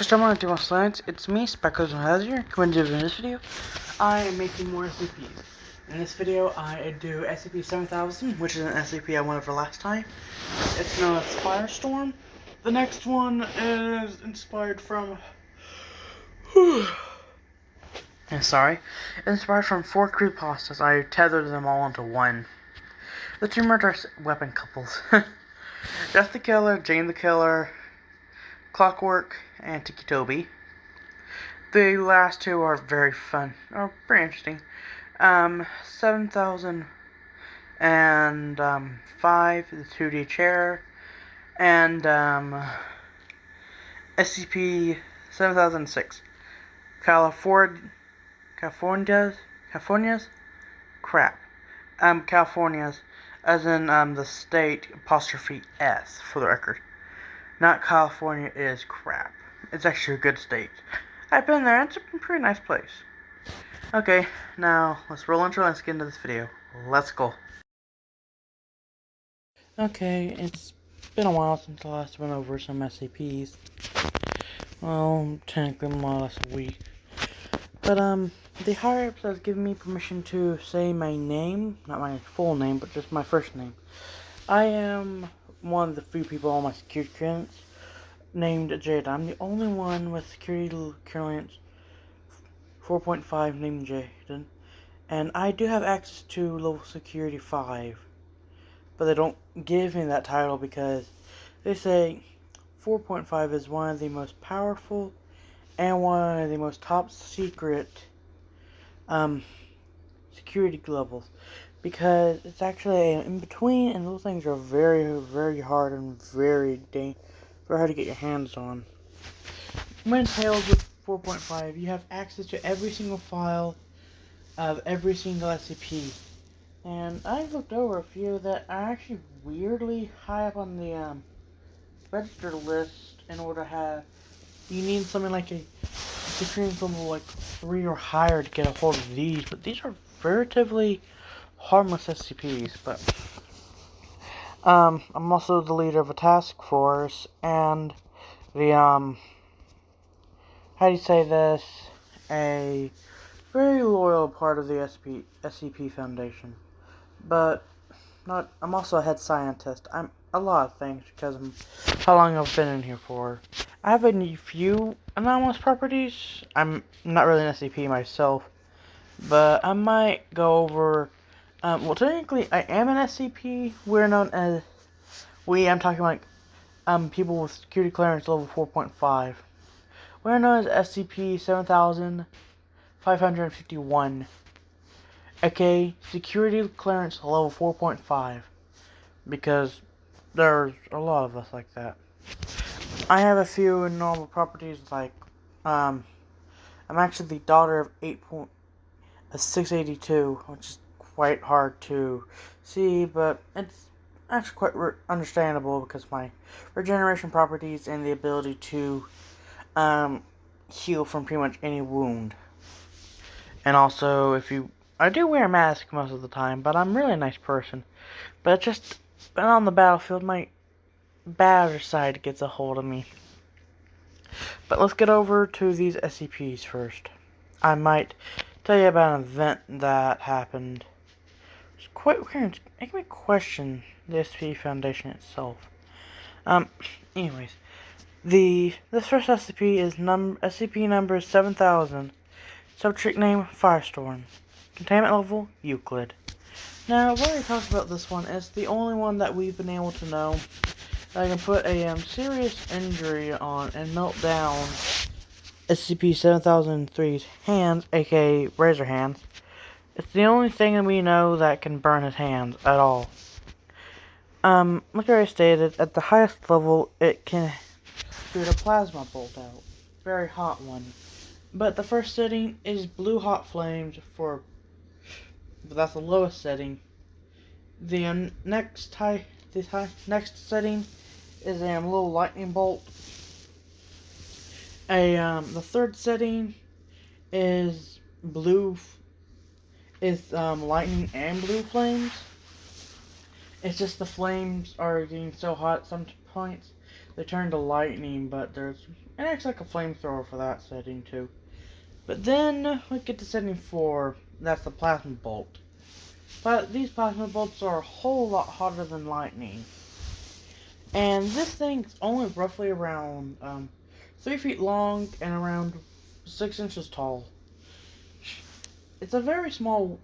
First time on to my slides, it's me, Speckles and Hazard. Coming to in this video, I am making more SCPs. In this video, I do SCP-7000, which is an SCP I went over last time. It's known as Firestorm. The next one is inspired from... inspired from 4 creepypastas. I tethered them all into one. The two murder weapon couples. Death the Killer, Jane the Killer, Clockwork, and Tiki Toby. The last two are very fun, or pretty interesting. 7005, the 2D chair, and SCP-7006, California's crap. California's, as in the state apostrophe S for the record. Not California is crap. It's actually a good state. I've been there. It's a pretty nice place. Okay, now let's roll intro. Let's get into this video. Let's go. Okay, it's been a while since I last went over some SCPs. Well, technically more or less a week. But the higher-ups has given me permission to say my name, not my full name, but just my first name. I am one of the few people on my security clearance named Jade. I'm the only one with security clearance 4.5 named Jaden, and I do have access to level security 5, but they don't give me that title because they say 4.5 is one of the most powerful and one of the most top secret security levels, because it's actually in between, and those things are very, very hard and very hard to get your hands on. When hailed with 4.5, you have access to every single file of every single SCP, and I've looked over a few that are actually weirdly high up on the register list. In order to have, you need something like a security level like 3 or higher to get a hold of these, but these are relatively harmless SCPs. But I'm also the leader of a task force, and the how do you say this, a very loyal part of the SCP Foundation. But I'm also a head scientist. I'm a lot of things because of how long I've been in here for. I have a few anomalous properties. I'm not really an SCP myself, but I might go over. Well, technically, I am an SCP. We're known as I'm talking like people with security clearance level 4.5. We're known as SCP-7551. Okay, security clearance level 4.5, because there's a lot of us like that. I have a few normal properties, like I'm actually the daughter of 682, which is quite hard to see, but it's actually quite understandable because my regeneration properties and the ability to heal from pretty much any wound. And also, I do wear a mask most of the time, but I'm really a nice person. But just on the battlefield, my badder side gets a hold of me. But let's get over to these SCPs first. I might tell you about an event that happened. It's quite weird. Make me question the SCP Foundation itself. Anyways, this first SCP is SCP number 7000. Subject name Firestorm. Containment level Euclid. Now, I've already talked about this one. It's the only one that we've been able to know that can put a serious injury on and melt down SCP-7003's hands, aka razor hands. It's the only thing that we know that can burn his hands at all. Like I stated, at the highest level, it can shoot a plasma bolt out. Very hot one. But the first setting is blue hot flames but that's the lowest setting. The next setting is a little lightning bolt. The third setting is lightning and blue flames. It's just the flames are getting so hot at some points they turn to lightning, but it acts like a flamethrower for that setting too. But then we get to setting 4. That's the plasma bolt. But these plasma bolts are a whole lot hotter than lightning. And this thing's only roughly around 3 feet long and around 6 inches tall. It's a very small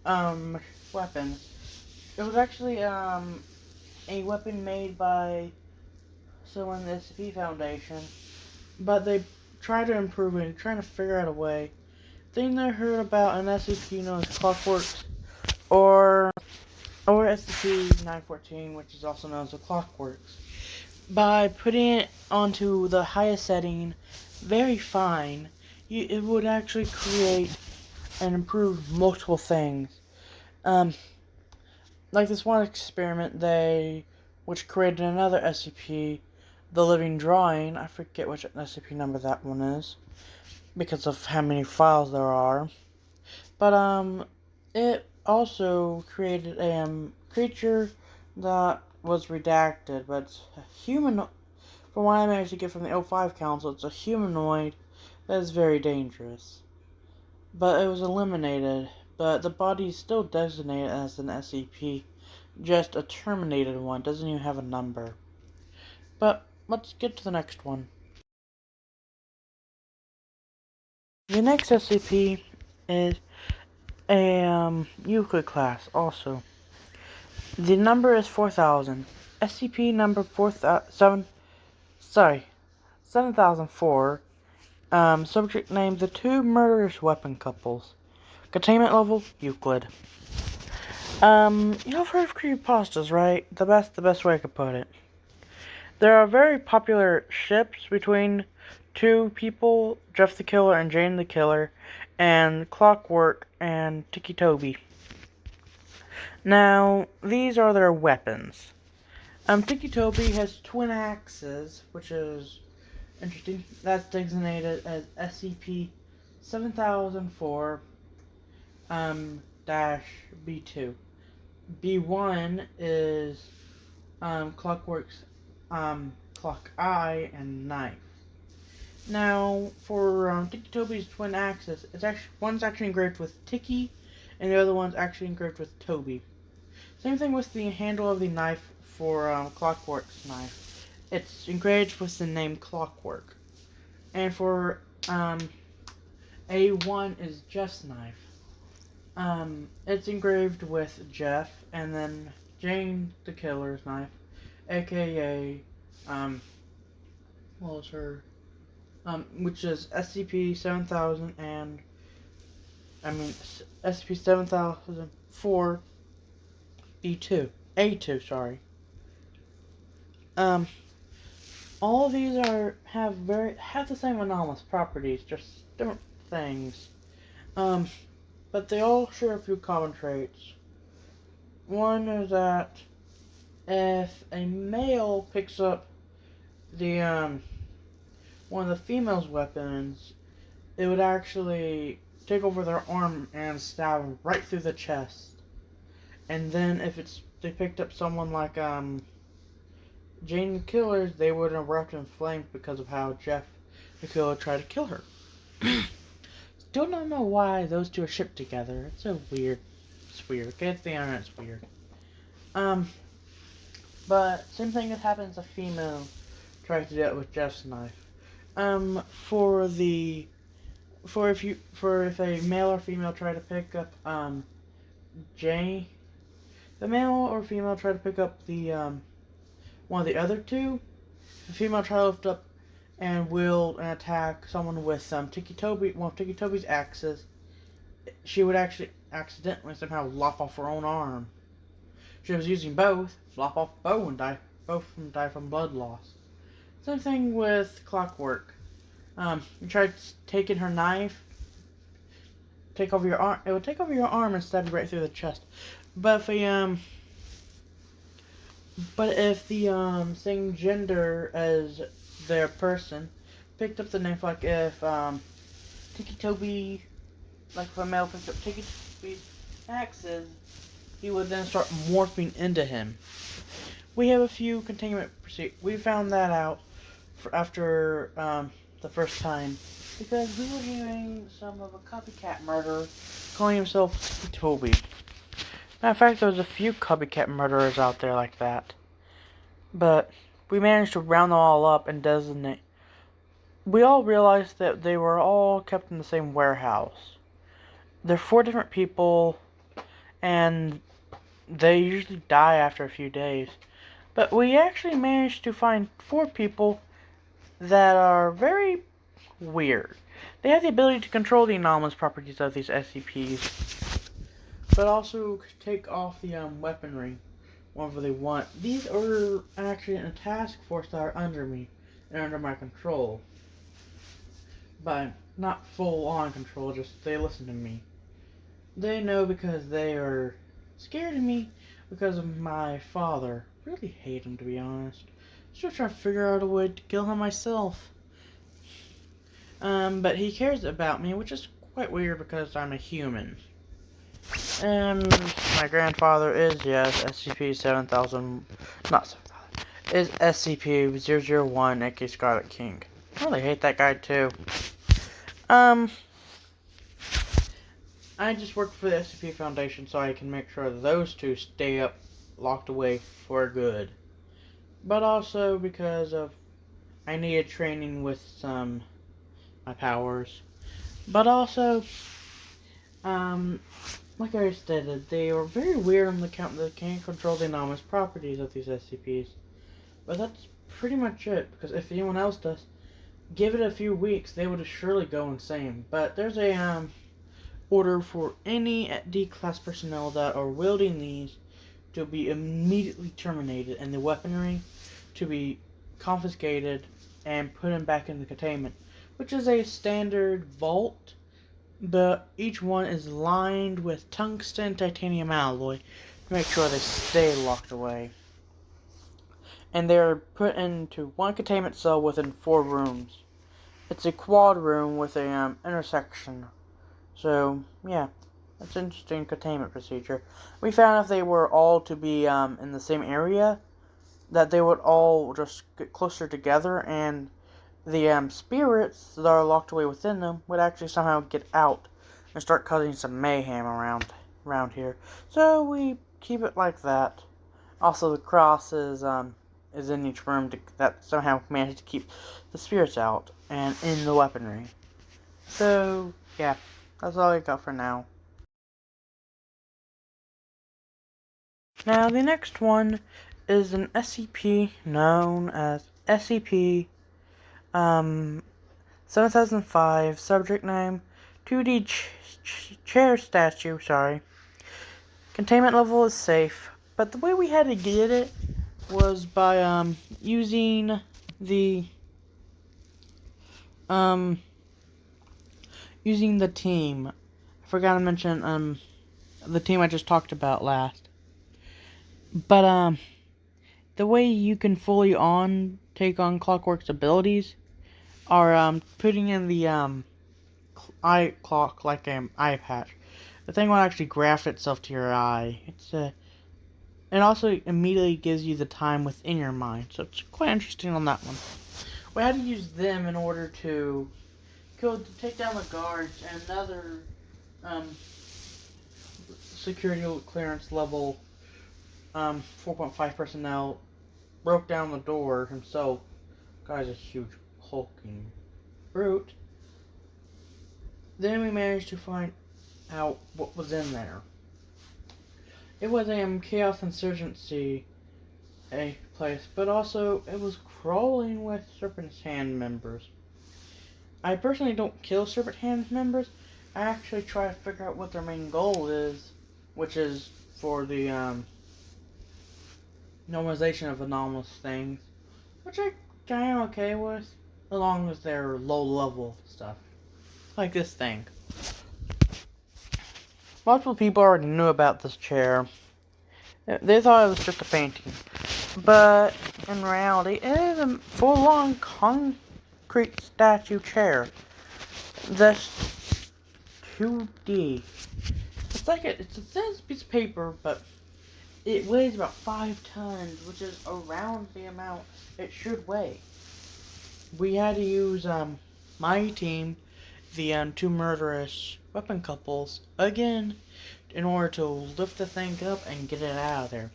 weapon. It was actually a weapon made by someone in the SCP Foundation, but they tried to improve it, trying to figure out a way. Thing they heard about an SCP known as Clockworks, or SCP-914, which is also known as the Clockworks. By putting it onto the highest setting, very fine, it would actually create and improve multiple things. Like this one experiment, which created another SCP, the Living Drawing. I forget which SCP number that one is, because of how many files there are. But it also created a creature that was redacted, but it's a human. From what I managed to get from the O5 Council, it's a humanoid that is very dangerous. But it was eliminated, but the body is still designated as an SCP, just a terminated one, doesn't even have a number. But let's get to the next one. The next SCP is a Euclid class also. The number is 4000. SCP number 7004. Subject name: the two murderous weapon couples. Containment level: Euclid. You've heard of creepypastas, right? The best way I could put it. There are very popular ships between two people, Jeff the Killer and Jane the Killer, and Clockwork and Tiki Toby. Now, these are their weapons. Tiki Toby has twin axes, which is interesting. That's designated as SCP-7004 -B2. B1 is Clockwork's Clock Eye and Knife. Now, for Tiki Toby's twin axes, one's actually engraved with Tiki, and the other one's actually engraved with Toby. Same thing with the handle of the knife for Clockwork's knife. It's engraved with the name Clockwork. And for A1 is Jeff's knife. It's engraved with Jeff, and then Jane the Killer's knife, aka what was her? Which is SCP-7000 and SCP-7004 B2 A2. Sorry. All of these have the same anomalous properties, just different things. But they all share a few common traits. One is that if a male picks up the one of the female's weapons, it would actually take over their arm and stab them right through the chest. And then if they picked up someone like Jane the Killer, they would erupt in flames because of how Jeff the Killer tried to kill her. Still don't know why those two are shipped together. It's so weird. It's weird. Get the internet, it's weird. But same thing that happens if a female tries to do it with Jeff's knife. If a male or female try to pick up Jane, the male or female try to pick up the one of the other two, the female try to lift up and wield and attack someone with Tiki Toby's axes, she would actually accidentally somehow lop off her own arm. She was using both, lop off both and die from blood loss. Same thing with Clockwork. You tried taking her knife, take over your arm. It would take over your arm and stab you right through the chest. But if the same gender as their person picked up the knife, like if Tiki Toby, like if a male picked up Tiki Toby's axes, he would then start morphing into him, we have a few containment procedures. We found that out after the first time because we were hearing some of a copycat murderer calling himself Toby. Matter of fact, there's a few copycat murderers out there like that. But we managed to round them all up and designate. We all realized that they were all kept in the same warehouse. They're 4 different people, and they usually die after a few days. But we actually managed to find 4 people that are very weird. They have the ability to control the anomalous properties of these SCPs, but also take off the weaponry whenever they want. These are actually in a task force that are under me and under my control. But not full-on control, just they listen to me. They know because they are scared of me because of my father. Really hate him, to be honest. Still trying to figure out a way to kill him myself. But he cares about me, which is quite weird because I'm a human. And my grandfather is, yes, SCP-7000, not 7000, is SCP-001, aka Scarlet King. I really hate that guy, too. I just work for the SCP Foundation so I can make sure those 2 stay up, locked away for good. But also because of I needed training with my powers. But also, like I stated, they are very weird on the count that they can't control the anomalous properties of these SCPs. But that's pretty much it, because if anyone else does, give it a few weeks, they would surely go insane. But there's a order for any D-class personnel that are wielding these to be immediately terminated and the weaponry to be confiscated and put them back in the containment, which is a standard vault, but each one is lined with tungsten titanium alloy to make sure they stay locked away. And they're put into one containment cell within 4 rooms. It's a quad room with a intersection. So, yeah, that's an interesting containment procedure. We found if they were all to be in the same area, that they would all just get closer together, and the spirits that are locked away within them would actually somehow get out and start causing some mayhem around here. So we keep it like that. Also, the cross is in each room that somehow managed to keep the spirits out and in the weaponry. So, yeah. That's all I got for now. Now, the next one is an SCP known as SCP 7005, subject name 2D chair statue, sorry. Containment level is safe, but the way we had to get it was by using the team. I forgot to mention the team I just talked about last. But the way you can fully take on Clockwork's abilities are putting in the eye clock like an eye patch. The thing will actually graft itself to your eye. It also immediately gives you the time within your mind, so it's quite interesting on that one. We had to use them in order to take down the guards, and another security clearance level 4.5 personnel broke down the door himself. Guy's a huge hulking brute. Then we managed to find out what was in there. It was a Chaos Insurgency place, but also it was crawling with Serpent's Hand members. I personally don't kill Serpent Hand members. I actually try to figure out what their main goal is, which is for the normalization of anomalous things, which I kinda okay with, as long as they're low level stuff. Like this thing. Multiple people already knew about this chair. They thought it was just a painting. But in reality, it is a full-on concrete statue chair. That's 2D. It's a thin piece of paper, but it weighs about 5 tons, which is around the amount it should weigh. We had to use my team, the two murderous weapon couples, again, in order to lift the thing up and get it out of there.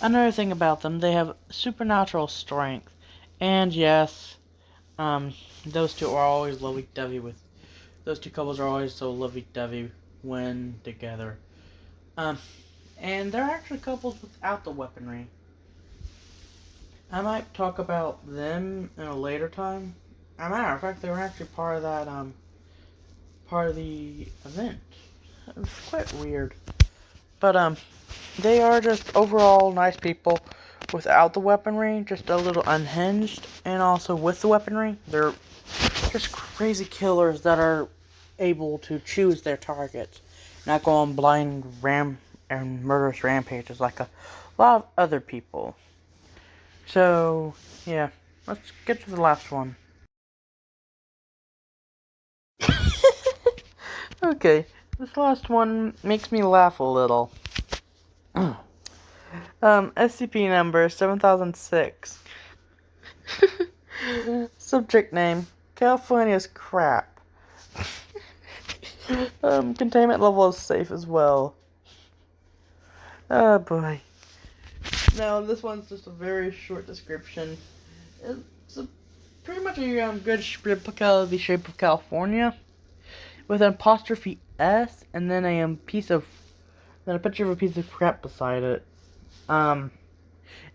Another thing about them, they have supernatural strength. And yes, those two are always lovey-dovey with... Those two couples are always so lovey-dovey when together. And they're actually couples without the weaponry. I might talk about them in a later time. As a matter of fact, they were actually part of that, part of the event. It's quite weird. But, they are just overall nice people without the weaponry, just a little unhinged, and also with the weaponry, they're just crazy killers that are able to choose their targets, not go on blind and murderous rampages like a lot of other people. So, yeah, let's get to the last one. Okay, this last one makes me laugh a little. SCP number 7006. Subject name, California's crap. Containment level is safe as well. Oh boy. Now, this one's just a very short description. It's pretty much a good replicability shape of California, with an apostrophe S and then a picture of a piece of crap beside it. Like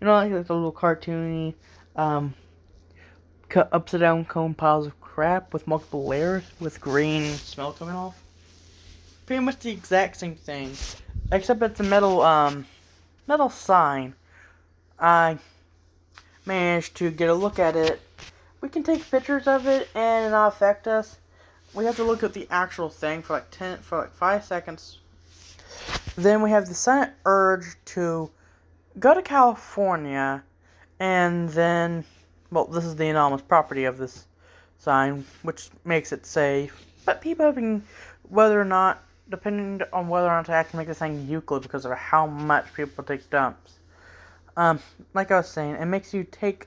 a little cartoony, upside down cone piles of crap with multiple layers with green smell coming off. Pretty much the exact same thing, except it's a metal sign. I managed to get a look at it. We can take pictures of it and it not affect us. We have to look at the actual thing for like 5 seconds. Then we have the sudden urge to go to California, and then, well, this is the anomalous property of this sign, which makes it safe. But people depending on whether or not to actually make this thing Euclid because of how much people take dumps. Like I was saying, it makes you take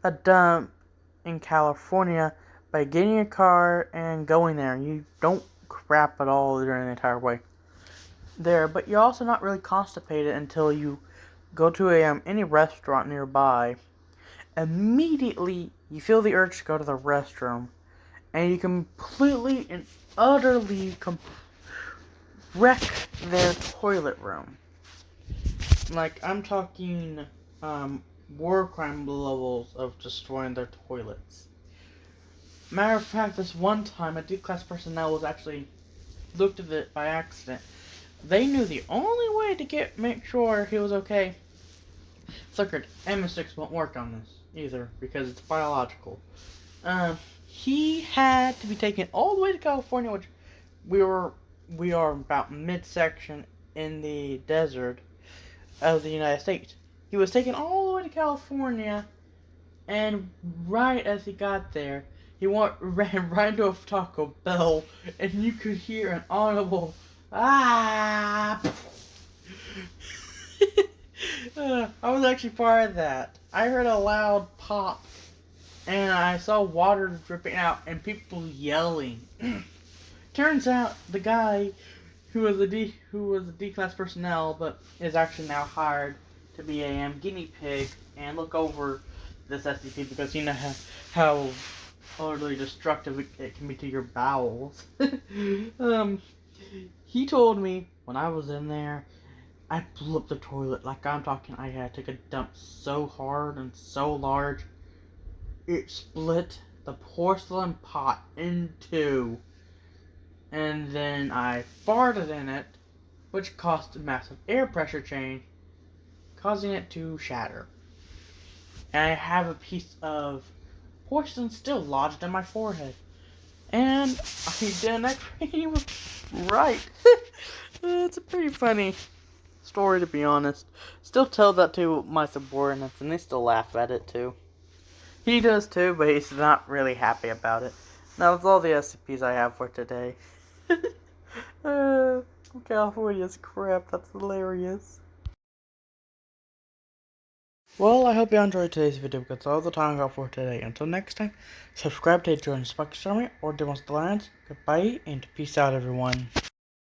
a dump in California by getting a car and going there. You don't crap at all during the entire way there, but you're also not really constipated until you go to any restaurant nearby. Immediately, you feel the urge to go to the restroom, and you completely and utterly wreck their toilet room. Like, I'm talking war crime levels of destroying their toilets. Matter of fact, this one time, a D-class personnel was actually looked at it by accident. They knew the only way to make sure he was okay. Suckered, MS6 won't work on this either because it's biological. He had to be taken all the way to California, which we are about midsection in the desert of the United States. He was taken all the way to California, and right as he got there, he ran right into a Taco Bell, and you could hear an audible ah. I was actually part of that. I heard a loud pop, and I saw water dripping out and people yelling. Turns out the guy who was a D-class personnel, but is actually now hired to be a guinea pig and look over this SCP because you know how utterly destructive it can be to your bowels. He told me when I was in there, I blew up the toilet. Like, I'm talking, I had to take a dump so hard and so large, it split the porcelain pot in two. And then I farted in it, which caused a massive air pressure change, causing it to shatter. And I have a piece of porcelain still lodged in my forehead. And I did an X-ray and he was right. It's a pretty funny story, to be honest. Still tell that to my subordinates and they still laugh at it too. He does too, but he's not really happy about it. Now that's all the SCPs I have for today. California's crap, that's hilarious. Well, I hope you enjoyed today's video because that's all the time I got for today. Until next time, subscribe to join the Spike Army or Demons the Lands. Goodbye and peace out, everyone.